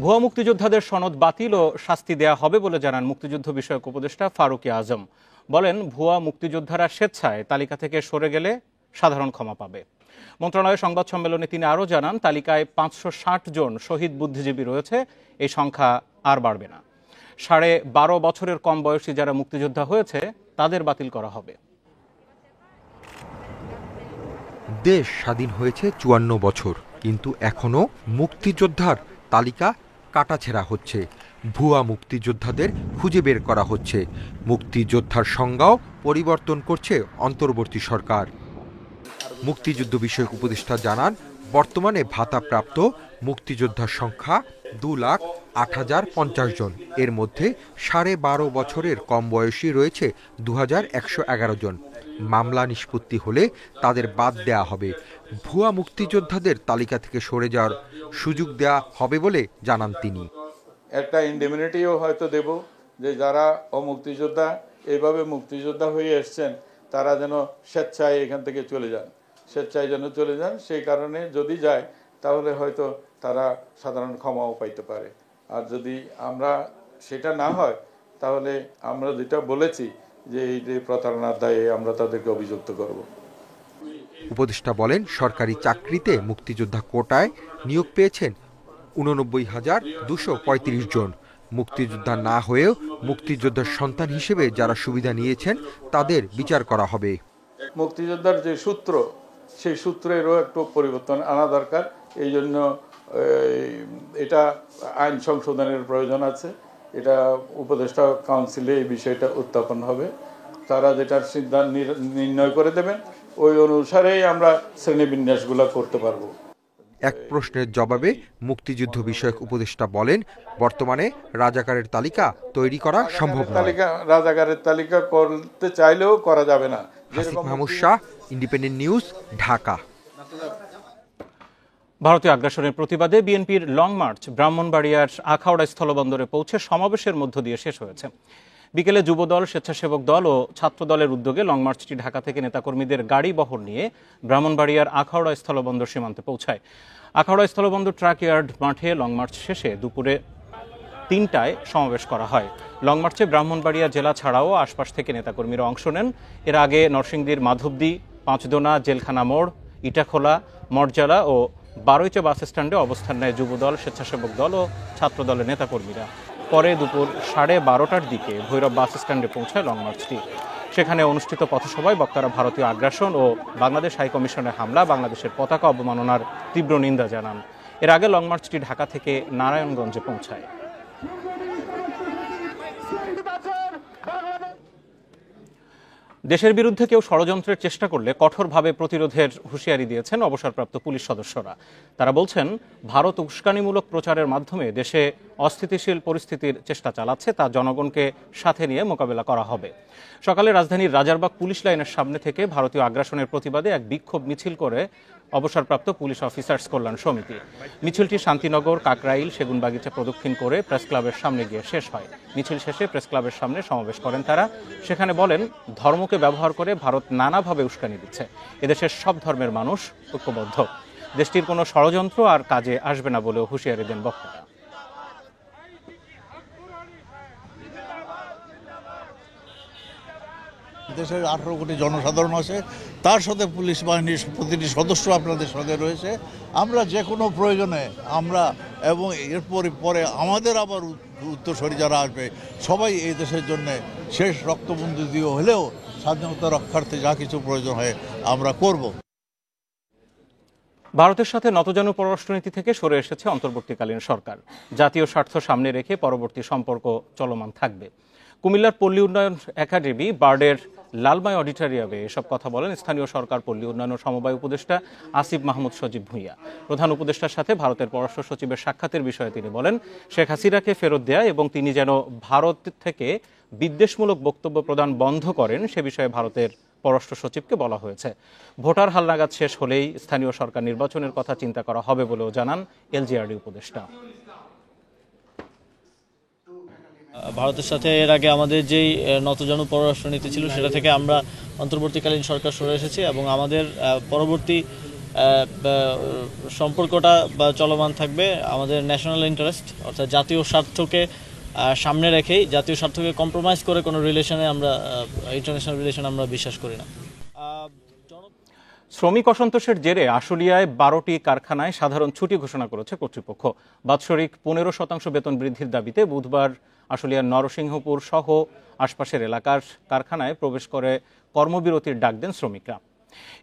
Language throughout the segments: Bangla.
ভুয়া মুক্তিযোদ্ধাদের সনদ বাতিল ও শাস্তি দেয়া হবে বলে জানান মুক্তিযুদ্ধ বিষয়ক উপদেষ্টা ফারুক আজম। বলেন, ভুয়া মুক্তিযোদ্ধারা স্বেচ্ছায় তালিকা থেকে সরে গেলে সাধারণ ক্ষমা পাবে। মন্ত্রণালয়ের সংবাদ সম্মেলনে তিনি আরও জানান, তালিকায় 560 জন শহীদ বুদ্ধিজীবী রয়েছে, এই সংখ্যা আর বাড়বে না। 12.5 বছরের কম বয়সী যারা মুক্তিযোদ্ধা হয়েছে তাদের বাতিল করা হবে। দেশ স্বাধীন হয়েছে 54 বছর, কিন্তু এখনো মুক্তিযোদ্ধার তালিকা কাটাছেঁড়া হচ্ছে। ভুয়া মুক্তিযোদ্ধাদের খুঁজে বের করা হচ্ছে। মুক্তিযোদ্ধার সংজ্ঞাও পরিবর্তন করছে অন্তর্বর্তী সরকার। মুক্তিযুদ্ধ বিষয়ক উপদেষ্টা জানান, বর্তমানে ভাতাপ্রাপ্ত মুক্তিযোদ্ধার সংখ্যা 2,08,050 জন। এর মধ্যে 12.5 বছরের কম বয়সী রয়েছে 2,111 জন। মামলা নিষ্পত্তি হলে তাদের বাদ দেয়া হবে। ভুয়া মুক্তিযোদ্ধাদের তালিকা থেকে সরে যাওয়ার সুযোগ দেয়া হবে বলে জানান তিনি। একটা ইন্ডেমনিটিও হয়তো দেব, যে যারা মুক্তিযোদ্ধা এইভাবে মুক্তিযোদ্ধা হয়ে এসছেন তারা যেন স্বেচ্ছায় এখান থেকে চলে যান, স্বেচ্ছায় যেন চলে যান। সেই কারণে যদি যায় তাহলে হয়তো তারা সাধারণ ক্ষমাও পাইতে পারে। আর যদি আমরা সেটা না হয় তাহলে আমরা যেটা বলেছি যে এই যে প্রতারণার দায়ে আমরা তাদেরকে অভিযুক্ত করব। উপদেষ্টা বলেন, সরকারি চাকরিতে মুক্তিযোদ্ধা কোটায় নিয়োগ পেয়েছেন 89,235 জন। মুক্তিযোদ্ধা না হয়েও মুক্তিযোদ্ধার সন্তান হিসেবে যারা সুবিধা নিয়েছেন তাদের বিচার করা হবে। মুক্তিযোদ্ধার যে সূত্র, সেই সূত্রেরও একটু পরিবর্তন আনা দরকার। এই জন্য এটা আইন সংশোধনের প্রয়োজন আছে। এটা উপদেষ্টা কাউন্সিলে এই বিষয়টা উত্থাপন হবে। তারা যেটার সিদ্ধান্ত নির্ণয় করে দেবেন, ওই অনুসারেই আমরা শ্রেণীবিন্যাসগুলো করতে পারবো। এক প্রশ্নের জবাবে মুক্তিযুদ্ধ বিষয়ক উপদেষ্টা বলেন, বর্তমানে রাজাকারের তালিকা তৈরি করা সম্ভব নয়। রাজাকারের তালিকা করতে চাইলেও করা যাবে না। Asif Mahmud Shah, independent news, Dhaka. ভারতীয় আগ্রাসনের প্রতিবাদে বিএনপির লং মার্চ ব্রাহ্মণবাড়িয়ার আখাউড়া স্থলবন্দরে পৌঁছে সমাবেশের মধ্য দিয়ে শেষ হয়েছে। বিকেলে যুবদল, স্বেচ্ছাসেবক দল ও ছাত্র দলের উদ্যোগে লং মার্চটি ঢাকা থেকে নেতাকর্মীদের গাড়ি বহর নিয়ে ব্রাহ্মণবাড়িয়ার আখাউড়া স্থলবন্দর সীমান্তে পৌঁছায়। আখাউড়া স্থলবন্দর ট্রাক ইয়ার্ড মাঠে লং মার্চ শেষে দুপুরে 3টায় সমাবেশ করা হয়। লং মার্চে ব্রাহ্মণবাড়িয়া জেলা ছাড়াও আশপাশ থেকে নেতাকর্মীরা অংশ নেন। এর আগে নরসিংদীর মাধবদী, পাঁচদোনা, জেলখানা মোড়, ইটাখোলা, মর্যালা ও বারৈচা বাস স্ট্যান্ডে অবস্থান নেয় যুবদল, স্বেচ্ছাসেবক দল ও ছাত্র দলের নেতাকর্মীরা। পরে দুপুর 12:30টার দিকে ভৈরব বাস স্ট্যান্ডে পৌঁছায় লং মার্চটি। সেখানে অনুষ্ঠিত পথসভায় বক্তারা ভারতীয় আগ্রাসন ও বাংলাদেশ হাইকমিশনের হামলা, বাংলাদেশের পতাকা অবমাননার তীব্র নিন্দা জানান। এর আগে লং মার্চটি ঢাকা থেকে নারায়ণগঞ্জে পৌঁছায়। দেশের বিরুদ্ধে কেউ ষড়যন্ত্রের চেষ্টা করলে কঠোরভাবে প্রতিরোধের হুঁশিয়ারি দিয়েছেন অবসরপ্রাপ্ত পুলিশ সদস্যরা। তারা বলছেন, ভারত উস্কানিমূলক প্রচারের মাধ্যমে দেশে অস্থিতিশীল পরিস্থিতির চেষ্টা চালাচ্ছে, তা জনগণকে সাথে নিয়ে মোকাবেলা করা হবে। সকালে রাজধানীর রাজারবাগ পুলিশ লাইনের সামনে থেকে ভারতীয় আগ্রাসনের প্রতিবাদে এক বিক্ষোভ মিছিল করে অবসরপ্রাপ্ত পুলিশ অফিসার্স কল্যাণ সমিতি। মিছিলটি শান্তিনগর, কাকরাইল, সেগুনবাগিচা প্রদক্ষিণ করে প্রেস ক্লাবের সামনে গিয়ে শেষ হয়। মিছিল শেষে প্রেস ক্লাবের সামনে সমাবেশ করেন তারা। সেখানে বলেন, ধর্মকে ব্যবহার করে ভারত নানাভাবে উস্কানি দিচ্ছে। এদেশের সব ধর্মের মানুষ ঐক্যবদ্ধ। দেশটির কোনো ষড়যন্ত্র আর কাজে আসবে না বলেও হুঁশিয়ারি দেন বক্তারা। দেশের 18 কোটি জনসাধারণ আছে, তার সাথে পুলিশ বাহিনীর প্রতিটি সদস্য আপনাদের সঙ্গে রয়েছে। আমরা যে কোনো প্রয়োজনে আমরা এবং এরপরে পরে আমাদের আবার উত্তরসূরি যারা আসবে সবাই এই দেশের জন্য শেষ রক্তবন্ধু দিয়ে হলেও স্বাধীনতা রক্ষার্থে যা কিছু প্রয়োজন হয় আমরা করব। ভারতের সাথে নতজানু পররাষ্ট্রনীতি থেকে সরে এসেছে অন্তর্বর্তীকালীন সরকার। জাতীয় স্বার্থ সামনে রেখে পরবর্তী সম্পর্ক চলমান থাকবে। কুমিল্লার পল্লী উন্নয়ন একাডেমি বার্ডের লালমাই অডিটোরিয়ামে এসব কথা বলেন স্থানীয় সরকার, পল্লী উন্নয়ন ও সমবায় উপদেষ্টা আসিফ মাহমুদ সজীব ভূঁইয়া। প্রধান উপদেষ্টার সাথে ভারতের পররাষ্ট্র সচিবের সাক্ষাতের বিষয়ে তিনি বলেন, শেখ হাসিনাকে ফেরত দেয়া এবং তিনি যেন ভারত থেকে বিদ্বেষমূলক বক্তব্য প্রদান বন্ধ করেন সে বিষয়ে ভারতের পররাষ্ট্র সচিবকে বলা হয়েছে। ভোটার হালনাগাদ শেষ হলেই স্থানীয় সরকার নির্বাচনের কথা চিন্তা করা হবে বলেও জানান এলজিআরডি উপদেষ্টা। ভারতের সাথে এর আগে আমাদের যেই নতজানু পররাষ্ট্রনীতি ছিল সেটা থেকে আমরা অন্তর্বর্তীকালীন সরকার সরে এসেছি এবং আমাদের পরবর্তী সম্পর্কটা বা চলমান থাকবে আমাদের ন্যাশনাল ইন্টারেস্ট অর্থাৎ জাতীয় স্বার্থকে সামনে রেখেই, জাতীয় স্বার্থকে কম্প্রোমাইজ করে কোনো রিলেশনে আমরা ইন্টারন্যাশনাল রিলেশন আমরা বিশ্বাস করি না। শ্রমিক অসন্তোষের জেরে আশুলিয়ায় 12টি কারখানায় সাধারণ ছুটি ঘোষণা করেছে কর্তৃপক্ষ। বাৎসরিক 15% বেতন বৃদ্ধির দাবিতে বুধবার আশুলিয়ার নরসিংহপুর সহ আশপাশের এলাকার কারখানায় প্রবেশ করে কর্মবিরতির ডাক দেন শ্রমিকরা।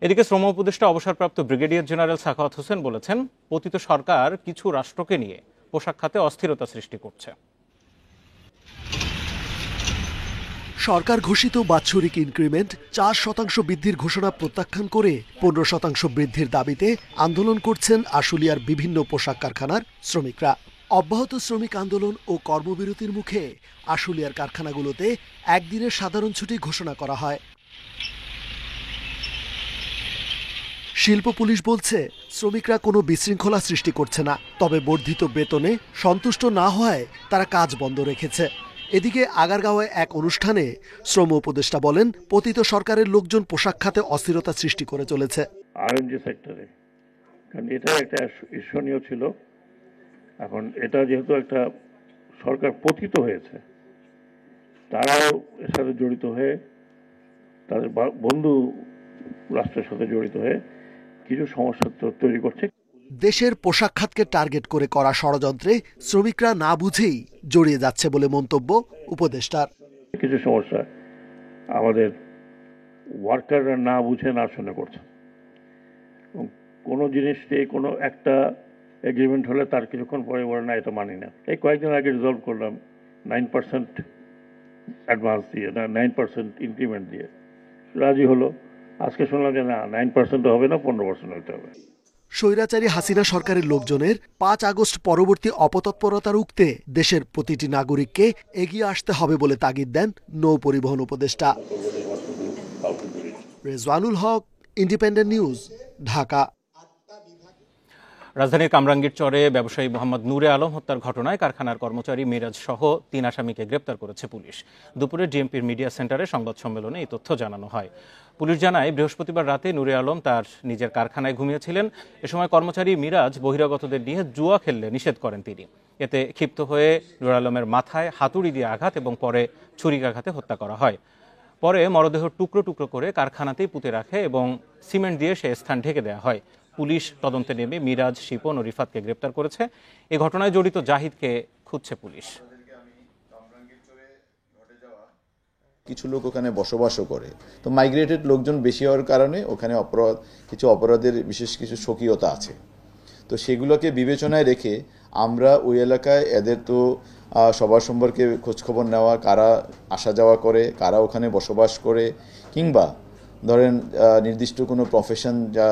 এদিকে শ্রম উপদেষ্টা অবসরপ্রাপ্ত ব্রিগেডিয়ার জেনারেল সাখাওয়াত হোসেন বলেছেন, পতিত সরকার কিছু রাষ্ট্রকে নিয়ে পোশাক খাতে অস্থিরতা সৃষ্টি করছে। সরকার ঘোষিত বাৎসরিক ইনক্রিমেন্ট 4% বৃদ্ধির ঘোষণা প্রত্যাখ্যান করে 15% বৃদ্ধির দাবিতে আন্দোলন করছেন আশুলিয়ার বিভিন্ন পোশাক কারখানার শ্রমিকরা। অব্যাহত শ্রমিক আন্দোলন ও কর্মবিরতির মুখে আশুলিয়ার কারখানাগুলোতে একদিনের সাধারণ ছুটি ঘোষণা করা হয়। শিল্প পুলিশ বলছে, শ্রমিকরা কোনো বিশৃঙ্খলা সৃষ্টি করছে না, তবে বর্ধিত বেতনে সন্তুষ্ট না হওয়ায় তারা কাজ বন্ধ রেখেছে। এদিকে আগারগাঁওয়ে এক অনুষ্ঠানে শ্রম উপদেষ্টা বলেন, পতিত সরকারের লোকজন পোশাক খাতে অস্থিরতা সৃষ্টি করে চলেছে। আরএনজি সেক্টরে, কারণ এটা একটা ঈর্ষণীয় ছিল। এখন এটা যেহেতু একটা সরকার পতিত হয়েছে, তারাও এর সাথে জড়িত হয়ে, তাদের বন্ধু রাষ্ট্রের সাথে জড়িত হয়ে কিছু সমস্যা তৈরি করছে। দেশের পোশাক খাতকে টার্গেট করে করা ষড়যন্ত্রে শ্রমিকরা না বুঝেই জড়িয়ে যাচ্ছে বলে মন্তব্য উপদেষ্টার। কিছু সমস্যা আমাদের ওয়ার্কাররা না বুঝে না শুনে করছে। কোনো জিনিস নিয়ে কোনো একটা এগ্রিমেন্ট হলে তার কিছুক্ষণ পরে বলে না, এটা মানি না। এই কয়েকদিন আগে রিজলভ করলাম 9% অ্যাডভান্স দিয়ে, না 9% ইনক্রিমেন্ট দিয়ে রাজি হলো। আজকে শুনলাম যে না, 9% হবে না, 15% হতে হবে। স্বৈরাচারী হাসিনা সরকারের লোকজনের 5 আগস্ট পরবর্তী অপতৎপরতা রুখতে দেশের প্রতিটি নাগরিককে এগিয়ে আসতে হবে বলে তাগিদ দেন নৌ পরিবহন উপদেষ্টা। রেজওয়ানুল হক, ইন্ডিপেন্ডেন্ট নিউজ, ঢাকা। রাজধানীর কামরাঙ্গীর চরে ব্যবসায়ী মোহাম্মদ নূরে আলম হত্যার ঘটনায় কারখানার কর্মচারী মিরাজ সহ 3 আসামিকে গ্রেপ্তার করেছে পুলিশ। দুপুরে ডিএমপির মিডিয়া সেন্টারে সংবাদ সম্মেলনে এই তথ্য জানানো হয়। পুলিশ জানায়, বৃহস্পতিবার রাতে নূরে আলম তার নিজের কারখানায় ঘুমিয়েছিলেন। এ সময় কর্মচারী মিরাজ বহিরাগতদের নিয়ে জুয়া খেললে নিষেধ করেন তিনি। এতে ক্ষিপ্ত হয়ে নূরে আলমের মাথায় হাতুড়ি দিয়ে আঘাত এবং পরে ছুরিকাঘাতে হত্যা করা হয়। পরে মরদেহ টুকরো টুকরো করে কারখানাতেই পুঁতে রাখে এবং সিমেন্ট দিয়ে সে স্থান ঢেকে দেওয়া হয়। পুলিশ তদন্তে নেমে মিরাজ, শিপন ও রিফাতকে গ্রেপ্তার করেছে। এ ঘটনায় জড়িত জাহিদকে খুঁজছে পুলিশ। কিছু লোক ওখানে বসবাসও করে, তো মাইগ্রেটেড লোকজন বেশি হওয়ার কারণে ওখানে কিছু অপরাধের বিশেষ কিছু স্বকীয়তা আছে। তো সেগুলোকে বিবেচনায় রেখে আমরা ওই এলাকায় এদের তো সবার সম্পর্কে খোঁজখবর নেওয়া, কারা আসা যাওয়া করে, কারা ওখানে বসবাস করে, কিংবা ধরেন নির্দিষ্ট কোনো প্রফেশন যা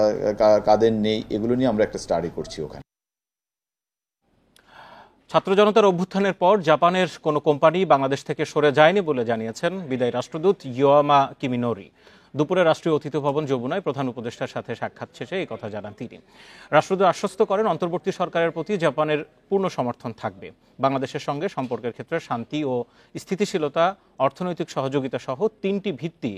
কাদের নেই, এগুলো নিয়ে আমরা একটা স্টাডি করছি ওখানে। ছাত্র জনতার অভ্যুত্থানের পর জাপানের কোনো কোম্পানি বাংলাদেশ থেকে সরে যায়নি বলে জানিয়েছেন বিদায়ী রাষ্ট্রদূত ইয়োয়ামা কিমিনোরি। দুপুরে রাষ্ট্রীয় অতিথি ভবন যমুনায় প্রধান উপদেষ্টার সাথে সাক্ষাৎ শেষে এই কথা জানান তিনি। রাষ্ট্রদূত আশ্বস্ত করেন, অন্তর্বর্তী সরকারের প্রতি জাপানের পূর্ণ সমর্থন থাকবে। বাংলাদেশের সঙ্গে সম্পর্কের ক্ষেত্রে শান্তি ও স্থিতিশীলতা, অর্থনৈতিক সহযোগিতা সহ 3টি ভিত্তি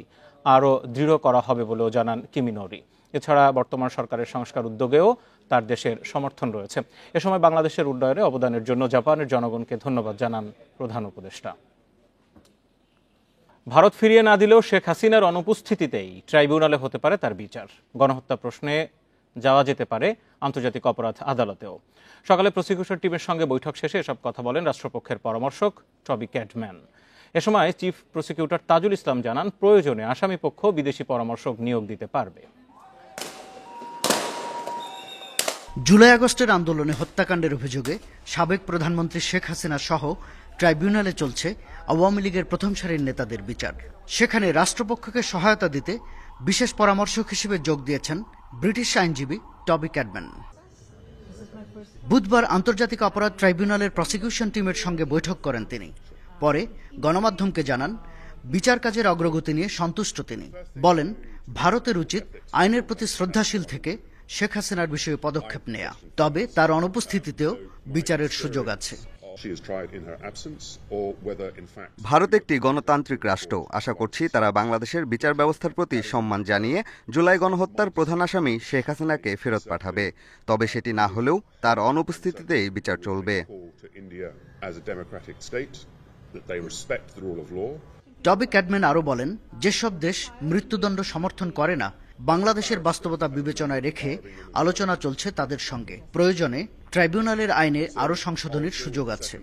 আরও দৃঢ় করা হবে বলেও জানান কিমিনোরি। এছাড়া বর্তমান সরকারের সংস্কার উদ্যোগেও তার দেশের সমর্থন রয়েছে। এ সময় বাংলাদেশের উন্নয়নে অবদানের জন্য জাপানের জনগণকে ধন্যবাদ জানান প্রধান উপদেষ্টা। ভারত ফিরিয়ে না দিলেও শেখ হাসিনার অনুপস্থিতিতেই ট্রাইব্যুনালে হতে পারে তার বিচার। গণহত্যা প্রশ্নে যাওয়া যেতে পারে আন্তর্জাতিক অপরাধ আদালতেও। সকালে প্রসিকিউশন টিমের সঙ্গে বৈঠক শেষে এসব কথা বলেন রাষ্ট্রপক্ষের পরামর্শক টবি ক্যাডম্যান। এ সময় চিফ প্রসিকিউটর তাজুল ইসলাম জানান, প্রয়োজনে আসামিপক্ষ বিদেশি পরামর্শক নিয়োগ দিতে পারবে। জুলাই আগস্টের আন্দোলনে হত্যাকাণ্ডের অভিযোগে সাবেক প্রধানমন্ত্রী শেখ হাসিনা সহ ট্রাইব্যুনালে চলছে আওয়ামী লীগের প্রথম সারির নেতাদের বিচার। সেখানে রাষ্ট্রপক্ষকে সহায়তা দিতে বিশেষ পরামর্শক হিসেবে যোগ দিয়েছেন ব্রিটিশ আইনজীবী টবি ক্যাডম্যান। বুধবার আন্তর্জাতিক অপরাধ ট্রাইব্যুনালের প্রসিকিউশন টিমের সঙ্গে বৈঠক করেন তিনি। পরে গণমাধ্যমকে জানান, বিচার কাজের অগ্রগতি নিয়ে সন্তুষ্ট তিনি। বলেন, ভারতের উচিত আইনের প্রতি শ্রদ্ধাশীল থেকে শেখ হাসিনার বিষয়ে পদক্ষেপ নেয়া, তবে তার অনুপস্থিতিতেও বিচারের সুযোগ আছে। ভারত একটি গণতান্ত্রিক রাষ্ট্র। আশা করছি তারা বাংলাদেশের বিচার ব্যবস্থার প্রতি সম্মান জানিয়ে জুলাই গণহত্যার প্রধান আসামি শেখ হাসিনাকে ফেরত পাঠাবে। তবে সেটি না হলেও তার অনুপস্থিতিতেই বিচার চলবে। টবি ক্যাডম্যান আরও বলেন, যেসব দেশ মৃত্যুদণ্ড সমর্থন করে না, বাংলাদেশের বাস্তবতা বিবেচনায় রেখে আলোচনা চলছে তাদের সঙ্গে। প্রয়োজনে ট্রাইব্যুনালের আইনে আরও সংশোধনের সুযোগ আছে।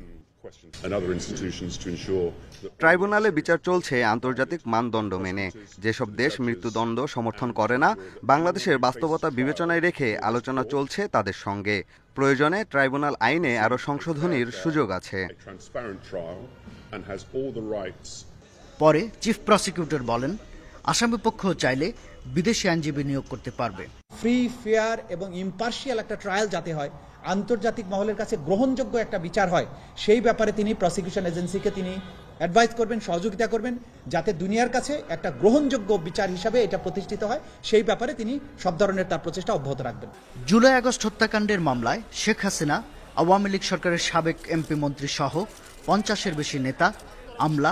ট্রাইব্যুনালে বিচার চলছে আন্তর্জাতিক মানদণ্ড মেনে। যেসব দেশ মৃত্যুদণ্ড সমর্থন করে না, বাংলাদেশের বাস্তবতা বিবেচনায় রেখে আলোচনা চলছে তাদের সঙ্গে। প্রয়োজনে ট্রাইব্যুনাল আইনে আরও সংশোধনীর সুযোগ আছে। পরে চিফ প্রসিকিউটর বলেন, আসামি পক্ষ চাইলে বিদেশি আইনজীবী নিয়োগ করতে পারবে। ফ্রি, ফেয়ার এবং ইম্পার্শিয়াল একটা ট্রায়াল যাতে হয়, আন্তর্জাতিক মহলের কাছে গ্রহণযোগ্য একটা বিচার হয়, সেই ব্যাপারে তিনি প্রসিকিউশন এজেন্সিকে তিনি অ্যাডভাইস করবেন, সহযোগিতা করবেন, যাতে দুনিয়ার কাছে একটা গ্রহণযোগ্য বিচার হিসাবে এটা প্রতিষ্ঠিত হয়। সেই ব্যাপারে তিনি সব ধরনের তার প্রচেষ্টা অব্যাহত রাখবেন। জুলাই আগস্ট হত্যাকাণ্ডের মামলায় শেখ হাসিনা, আওয়ামী লীগ সরকারের সাবেক এমপি মন্ত্রী সহ 50-এর বেশি নেতা, আমলা,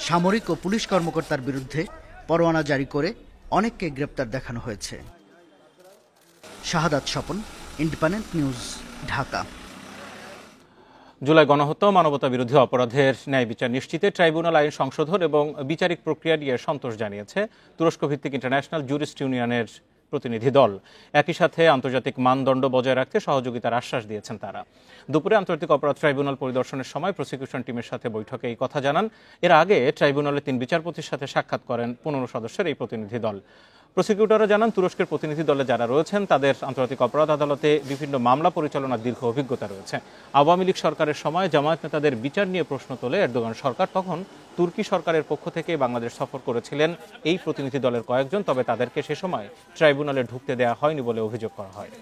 সামরিক ও পুলিশ কর্মকর্তার বিরুদ্ধে পরোয়ানা জারি করে অনেককে গ্রেপ্তার দেখানো হয়েছে। শাহাদাত স্বপন, ইন্ডিপেন্ডেন্ট নিউজ, ঢাকা। জুলাই গণহত্যা ও মানবতা বিরোধী অপরাধের ন্যায় বিচার নিশ্চিতে ট্রাইব্যুনাল আইন সংশোধন এবং বিচারিক প্রক্রিয়া নিয়ে সন্তোষ জানিয়েছে তুরস্ক ভিত্তিক ইন্টারন্যাশনাল জুরিস্ট ইউনিয়নের প্রতিনিধি দল। একই সাথে আন্তর্জাতিক মানদণ্ড বজায় রাখতে সহযোগিতার আশ্বাস দিয়েছেন তারা। দুপুরে আন্তর্জাতিক অপরাধ ট্রাইব্যুনাল পরিদর্শনের সময় প্রসিকিউশন টিমের সাথে বৈঠকে এই কথা জানান। এর আগে ট্রাইব্যুনালের 3 বিচারপতির সাথে সাক্ষাৎ করেন 15 সদস্যের এই প্রতিনিধি দল। প্রসিকিউটররা জানান, তুরস্কের প্রতিনিধি দলে যারা রয়েছেন তাদের আন্তর্জাতিক অপরাধ আদালতে বিভিন্ন মামলা পরিচালনার দীর্ঘ অভিজ্ঞতা রয়েছে। আওয়ামী লীগ সরকারের সময় জামায়াত নেতাদের বিচার নিয়ে প্রশ্ন তোলে এরদোগান সরকার। তখন তুর্কি সরকারের পক্ষ থেকে বাংলাদেশ সফর করেছিলেন এই প্রতিনিধি দলের কয়েকজন, তবে তাদেরকে সে সময় ট্রাইব্যুনালে ঢুকতে দেওয়া হয়নি বলে অভিযোগ করা হয়।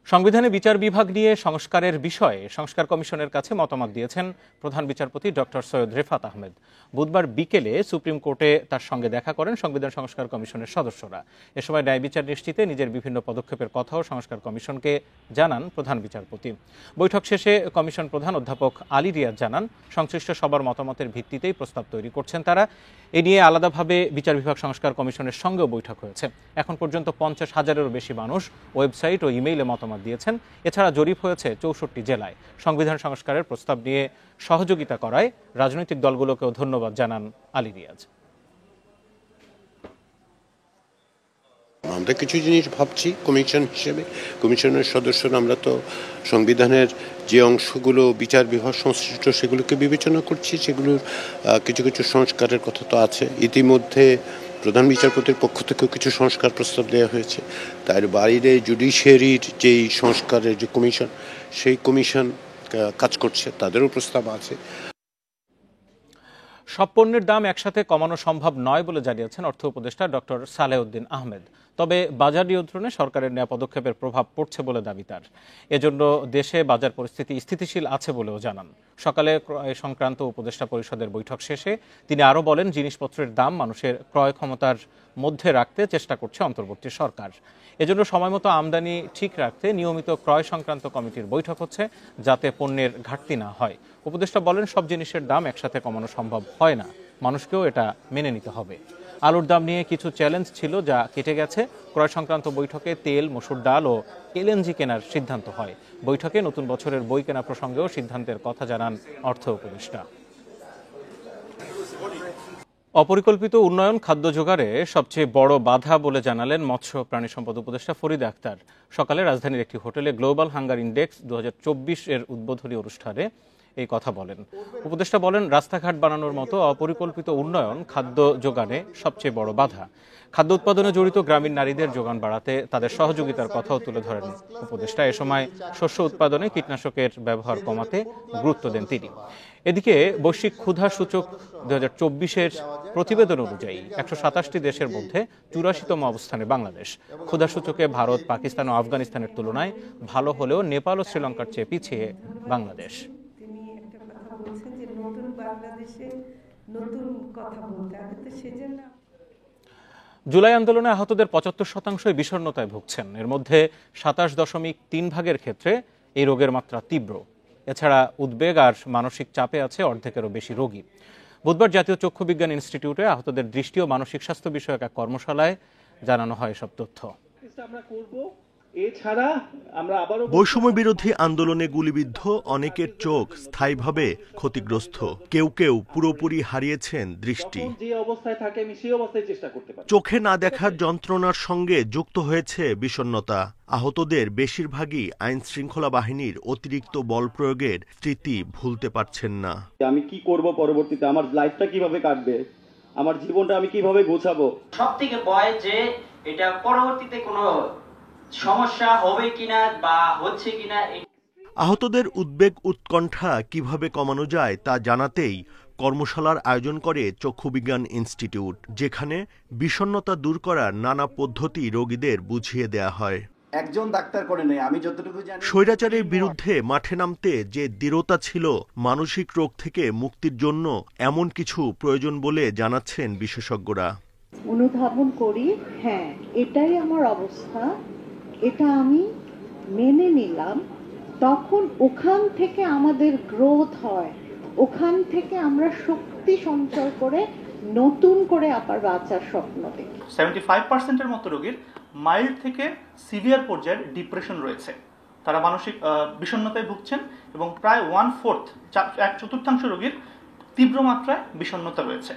সংবিধানে বিচার বিভাগ নিয়ে সংস্কারের বিষয়ে সংস্কার কমিশনের কাছে মতামত দিয়েছেন প্রধান বিচারপতি ডক্টর সৈয়দ রেফাত আহমেদ। বুধবার বিকেলে সুপ্রিম কোর্টে তার সঙ্গে দেখা করেন সংবিধান সংস্কার কমিশনের সদস্যরা। এ সময় ন্যায় বিচার নিশ্চিতে নিজের বিভিন্ন পদক্ষেপের কথাও সংস্কার কমিশনকে জানান প্রধান বিচারপতি। বৈঠক শেষে কমিশন প্রধান অধ্যাপক আলী রিয়াজ জানান, সংশ্লিষ্ট সবার মতামতের ভিত্তিতেই প্রস্তাব তৈরি করছেন তারা। এ নিয়ে আলাদাভাবে বিচার বিভাগ সংস্কার কমিশনের সঙ্গেও বৈঠক হয়েছে। এখন পর্যন্ত 50,000-এরও বেশি মানুষ ওয়েবসাইট ও ইমেইলে মতামত দিয়েছেন। এছাড়া জরিপ হয়েছে 64 জেলায়। সংবিধান সংস্কারের প্রস্তাব নিয়ে সহযোগিতা করায় রাজনৈতিক দলগুলোকেও ধন্যবাদ জানান আলী রিয়াজ। আমরা কিছু জিনিস ভাবছি কমিশন হিসেবে, কমিশনের সদস্যরা আমরা তো সংবিধানের যে অংশগুলো বিচার বিভাগ সংশ্লিষ্ট সেগুলোকে বিবেচনা করছি। সেগুলোর কিছু কিছু সংস্কারের কথা তো আছে। ইতিমধ্যে প্রধান বিচারপতির পক্ষ থেকেও কিছু সংস্কার প্রস্তাব দেওয়া হয়েছে। তার বাইরে জুডিশিয়ারির যেই সংস্কারের যে কমিশন, সেই কমিশন কাজ করছে, তাদেরও প্রস্তাব আছে। সব পণ্যের দাম একসাথে কমানো সম্ভব নয় বলে জানিয়েছেন অর্থ উপদেষ্টা ডক্টর সালেউদ্দিন আহমেদ। তবে বাজার নিয়ন্ত্রণে সরকারের নেওয়া পদক্ষেপের প্রভাব পড়ছে বলে দাবি তার। এজন্য দেশে বাজার পরিস্থিতি স্থিতিশীল আছে বলেও জানান। সকালে ক্রয় সংক্রান্ত উপদেষ্টা পরিষদের বৈঠক শেষে তিনি আরও বলেন, জিনিসপত্রের দাম মানুষের ক্রয় ক্ষমতার মধ্যে রাখতে চেষ্টা করছে অন্তর্বর্তী সরকার। এজন্য সময়মতো আমদানি ঠিক রাখতে নিয়মিত ক্রয় সংক্রান্ত কমিটির বৈঠক হচ্ছে, যাতে পণ্যের ঘাটতি না হয়। উপদেষ্টা বলেন, সব জিনিসের দাম একসাথে কমানো সম্ভব হয় না, মানুষকেও এটা মেনে নিতে হবে। আলুর দাম নিয়ে কিছু চ্যালেঞ্জ ছিল, যা কেটে গেছে। ক্রয় সংক্রান্ত বৈঠকে তেল, মসুর ডাল ও এলএনজি কেনার সিদ্ধান্ত হয়। বৈঠকে নতুন বছরের বই কেনা প্রসঙ্গেও সিদ্ধান্তের কথা জানান অর্থ উপদেষ্টা। অপরিকল্পিত উন্নয়ন খাদ্য জোগাড়ে সবচেয়ে বড় বাধা বলে জানালেন মৎস্য প্রাণী সম্পদ উপদেষ্টা ফরিদ আক্তার। সকালে রাজধানীর একটি হোটেলে গ্লোবাল হাঙ্গার ইন্ডেক্স 2024-এর উদ্বোধনী অনুষ্ঠানে এই কথা বলেন। উপদেষ্টা বলেন, রাস্তাঘাট বানানোর মতো অপরিকল্পিত উন্নয়ন খাদ্য যোগানে সবচেয়ে বড় বাধা। খাদ্য উৎপাদনে জড়িত গ্রামীণ নারীদের যোগান বাড়াতে তাদের সহযোগিতার কথাও তুলে ধরেন উপদেষ্টা। এ সময় শস্য উৎপাদনে কীটনাশকের ব্যবহার কমাতে গুরুত্ব দেন তিনি। এদিকে বৈশ্বিক ক্ষুধা সূচক 2024-এর প্রতিবেদন অনুযায়ী 127টি দেশের মধ্যে 84তম অবস্থানে বাংলাদেশ। ক্ষুধা সূচকে ভারত, পাকিস্তান ও আফগানিস্তানের তুলনায় ভালো হলেও নেপাল ও শ্রীলঙ্কার চেয়ে পিছিয়ে বাংলাদেশ। জুলাই আন্দোলনে আহতদের ৭৫% বিষণ্ণতায় ভুগছেন। এর মধ্যে ২৭.৩% ক্ষেত্রে এই রোগের মাত্রা তীব্র। এছাড়া উদ্বেগ আর মানসিক চাপে আছে অর্ধেকেরও বেশি রোগী। বুধবার জাতীয় চক্ষু বিজ্ঞান ইনস্টিটিউটে আহতদের দৃষ্টি ও মানসিক স্বাস্থ্য বিষয়ক এক কর্মশালায় জানানো হয় এসব তথ্য। বৈষম্য বিরোধী আন্দোলনে গুলিবিদ্ধ অনেকের চোখ স্থায়ীভাবে ক্ষতিগ্রস্ত, কেউ কেউ পুরোপুরি হারিয়েছেন দৃষ্টি। চোখে না দেখার যন্ত্রণার সঙ্গে যুক্ত হয়েছে বিষণ্ণতা। আহতদের বেশিরভাগই আইন শৃঙ্খলা বাহিনীর অতিরিক্ত বল প্রয়োগের স্মৃতি ভুলতে পারছেন না। আমি কি করব পরবর্তীতে, আমার লাইফটা কিভাবে কাটবে, আমার জীবনটা আমি কিভাবে গোছাবো। সবথেকে ভয় যে এটা পরবর্তীতে কোনো সমস্যা হবে কিনা বা হচ্ছে কিনা। আহতদের উদ্বেগ উৎকণ্ঠা কিভাবে কমানো যায় তা জানাতেই কর্মশালার আয়োজন করে চক্ষু বিজ্ঞান ইনস্টিটিউট, যেখানে বিষণ্ণতা দূর করার নানা পদ্ধতি রোগীদের বুঝিয়ে দেয়া হয়। একজন ডাক্তার করে নেই, আমি যতটুকু জানি স্বৈরাচারের বিরুদ্ধে মাঠে নামতে যে দৃঢ়তা ছিল, মানসিক রোগ থেকে মুক্তির জন্য এমন কিছু প্রয়োজন বলে জানাচ্ছেন বিশেষজ্ঞরা। অনুধাবন করি, হ্যাঁ এটাই আমার অবস্থা, এটা আমি মেনে নিলাম, তখন ওখান থেকে আমাদের গ্রোথ হয়, ওখান থেকে আমরা শক্তি সঞ্চয় করে নতুন করে আবার বাঁচার স্বপ্ন দেখি। 75% মতো রোগীর মাইল্ড থেকে সিভিয়ার পর্যায়ের ডিপ্রেশন রয়েছে। তারা মানসিক বিষণ্ণতায় ভুগছেন এবং প্রায় 1/4 রোগীর তীব্র মাত্রায় বিষণ্ণতা রয়েছে।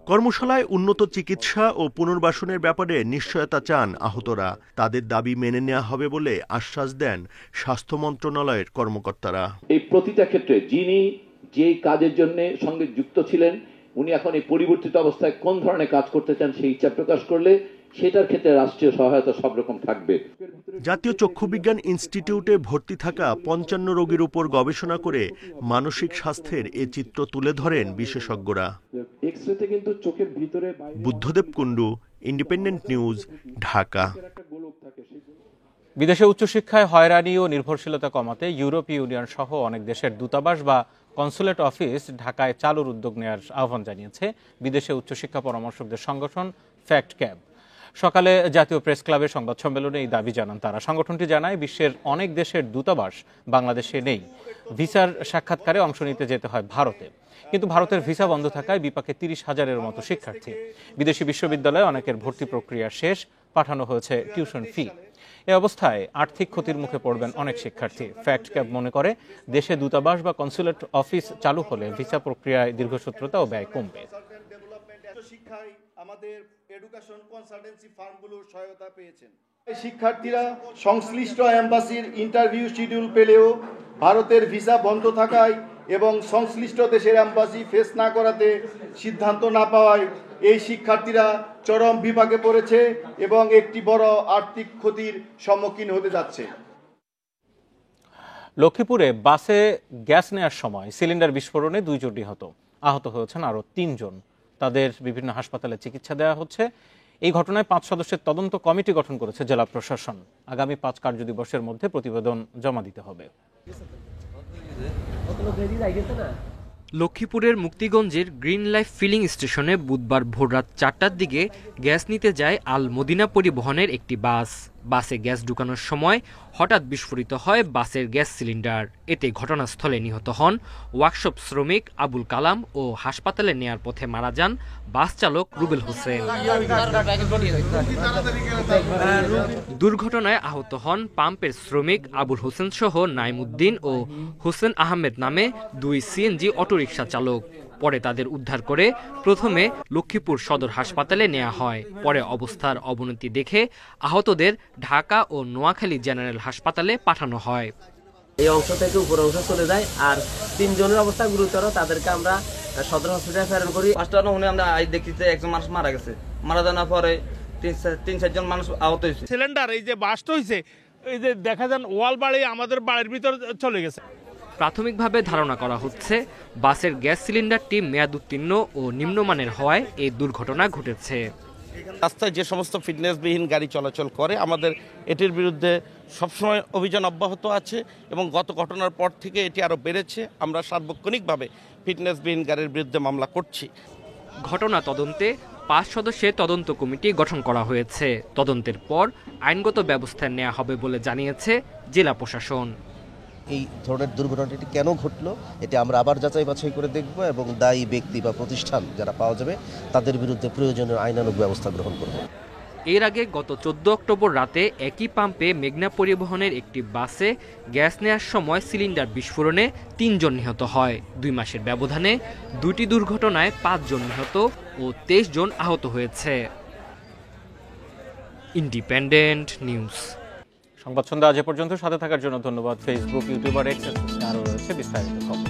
কর্মশালায় উন্নত চিকিৎসা ও পুনর্বাসনের ব্যাপারে নিশ্চয়তা চান আহতরা। তাদের দাবি মেনে নেওয়া হবে বলে আশ্বাস দেন স্বাস্থ্য মন্ত্রণালয়ের কর্মকর্তারা। এই প্রতিটা ক্ষেত্রে যিনি যেই কাজের জন্য সঙ্গে যুক্ত ছিলেন, উনি এখন এই পরিবর্তিত অবস্থায় কোন ধরনের কাজ করতে চান সেই ইচ্ছা প্রকাশ করলে সেটার ক্ষেত্রে রাষ্ট্রীয় সহায়তা সব রকম থাকবে। জাতীয় চক্ষু বিজ্ঞান ইনস্টিটিউটে ভর্তি থাকা ৫৫ রোগীর উপর গবেষণা করে মানসিক স্বাস্থ্যের এ চিত্র তুলে ধরেন বিশেষজ্ঞরা। এক্সরেতে কিন্তু চোখের ভিতরে। Buddhadeb Kundu, independent news, Dhaka. বিদেশে উচ্চশিক্ষায় হয়রানি ও নির্ভরশীলতা কমাতে ইউরোপীয় ইউনিয়ন সহ অনেক দেশের দূতাবাস বা কনসুলেট অফিস ঢাকায় চালুর উদ্যোগ নেওয়ার আহ্বান জানিয়েছে বিদেশে উচ্চশিক্ষা পরামর্শকদের সংগঠন ফ্যাক্ট ক্যাব। সকালে জাতীয় প্রেস ক্লাবের সংবাদ সম্মেলনে এই দাবি জানান তারা। সংগঠনটি জানায়, বিশ্বের অনেক দেশের দূতাবাস বাংলাদেশে নেই। ভিসার সাক্ষাৎকারে অংশ নিতে যেতে হয় ভারতে, কিন্তু ভারতের ভিসা বন্ধ থাকায় বিপাকে ৩০,০০০-এর মতো শিক্ষার্থী। বিদেশি বিশ্ববিদ্যালয়ে অনেকের ভর্তি প্রক্রিয়া শেষ, পাঠানো হয়েছে টিউশন ফি। এ অবস্থায় আর্থিক ক্ষতির মুখে পড়বেন অনেক শিক্ষার্থী। ফ্যাক্ট ক্যাব মনে করে, দেশে দূতাবাস বা কনসুলেট অফিস চালু হলে ভিসা প্রক্রিয়ায় দীর্ঘসূত্রতা ও ব্যয় কমবে। আমাদের এডুকেশন কনসালটেন্সি ফার্মগুলোর সহায়তা পেয়েছেন। শিক্ষার্থীরা সংশ্লিষ্ট এম্বাসির ইন্টারভিউ শিডিউল পেলেও ভারতের ভিসা বন্ধ থাকায় এবং সংশ্লিষ্ট দেশের এম্বাসি ফেস না করাতে সিদ্ধান্ত না পাওয়ায় এই শিক্ষার্থীরা চরম বিপাকে পড়েছে এবং একটি বড় আর্থিক ক্ষতির সম্মুখীন হতে যাচ্ছে। লক্ষ্মীপুরে বাসে গ্যাস নেওয়ার সময় সিলিন্ডার বিস্ফোরণে 2 জন নিহত, আহত হয়েছেন আরও 3 জন। তাদের বিভিন্ন হাসপাতালে চিকিৎসা দেওয়া হচ্ছে। এই ঘটনায় 5 সদস্যের তদন্ত কমিটি গঠন করেছে জেলা প্রশাসন। আগামী 5 কার্যদিবসের মধ্যে প্রতিবেদন জমা দিতে হবে। লক্ষ্মীপুরের মুক্তিগঞ্জের গ্রিন লাইফ ফিলিং স্টেশনে বুধবার ভোররাত 4টার দিকে গ্যাস নিতে যায় আল মদিনা পরিবহনের একটি বাস। বাসে গ্যাস ঢুকানোর সময় হঠাৎ বিস্ফোরিত হয় বাসের গ্যাস সিলিন্ডার। এতে ঘটনাস্থলে নিহত হন ওয়ার্কশপ শ্রমিক আবুল কালাম ও হাসপাতালে নেয়ার পথে মারা যান বাস চালক রুবেল হোসেন। দুর্ঘটনায় আহত হন পাম্পের শ্রমিক আবুল হোসেন সহ নাইমুদ্দিন ও হোসেন আহমেদ নামে 2 সিএনজি অটোরিকশা চালক। পরে তাদের উদ্ধার করে প্রথমে লক্ষ্মীপুর সদর হাসপাতালে নেওয়া হয়। পরে অবস্থার অবনতি দেখে আহতদের ঢাকা ও নোয়াখালী জেনারেল হাসপাতালে পাঠানো হয়। এই অংশ থেকে উপর অংশ চলে যায়, আর 3 জনের অবস্থা গুরুতর। তাদেরকে আমরা সদর হসপিটালে প্রেরণ করি। 5টা নমুনা আমরা দেখতেছি, একজন মানুষ মারা গেছে। মারা যাওয়ার পরে 3-4 জন মানুষ আহত হয়েছে। সিলিন্ডার এই যে বাস্ট হয়েছে, এই যে দেখা যান ওয়াল বাড়ি আমাদের বাড়ির ভিতর চলে গেছে। প্রাথমিকভাবে ধারণা করা হচ্ছে বাসের গ্যাস সিলিন্ডারটি মেয়াদ উত্তীর্ণ ও নিম্নমানের হওয়ায় এই দুর্ঘটনা ঘটেছে। রাস্তায় যে সমস্ত ফিটনেসবিহীন গাড়ি চলাচল করে, আমাদের এটির বিরুদ্ধে সবসময় অভিযান অব্যাহত আছে এবং গত ঘটনার পর থেকে এটি আরও বেড়েছে। আমরা সার্বক্ষণিকভাবে ফিটনেসবিহীন গাড়ির বিরুদ্ধে মামলা করছি। ঘটনা তদন্তে 5 সদস্যের তদন্ত কমিটি গঠন করা হয়েছে। তদন্তের পর আইনগত ব্যবস্থা নেওয়া হবে বলে জানিয়েছে জেলা প্রশাসন। এই ধরনের দুর্ঘটনাটি কেন ঘটলো এটা আমরা আবার যাচাই বাছাই করে দেখব এবং দায়ী ব্যক্তি বা প্রতিষ্ঠান যারা পাওয়া যাবে তাদের বিরুদ্ধে প্রয়োজনীয় আইনানুগ ব্যবস্থা গ্রহণ করব। এর আগে গত 14 অক্টোবর রাতে একই পাম্পে মেঘনা পরিবহনের একটি বাসে গ্যাস নেওয়ার সময় সিলিন্ডার বিস্ফোরণে 3 জন নিহত হয়। 2 মাসের ব্যবধানে 2টি দুর্ঘটনায় 5 জন নিহত ও 23 জন আহত হয়েছে। Independent news. সংবাদ সন্ধ্যা আজ পর্যন্ত সাথে থাকার জন্য ধন্যবাদ। ফেসবুক, ইউটিউব আর এক্স আরও রয়েছে বিস্তারিত খবর।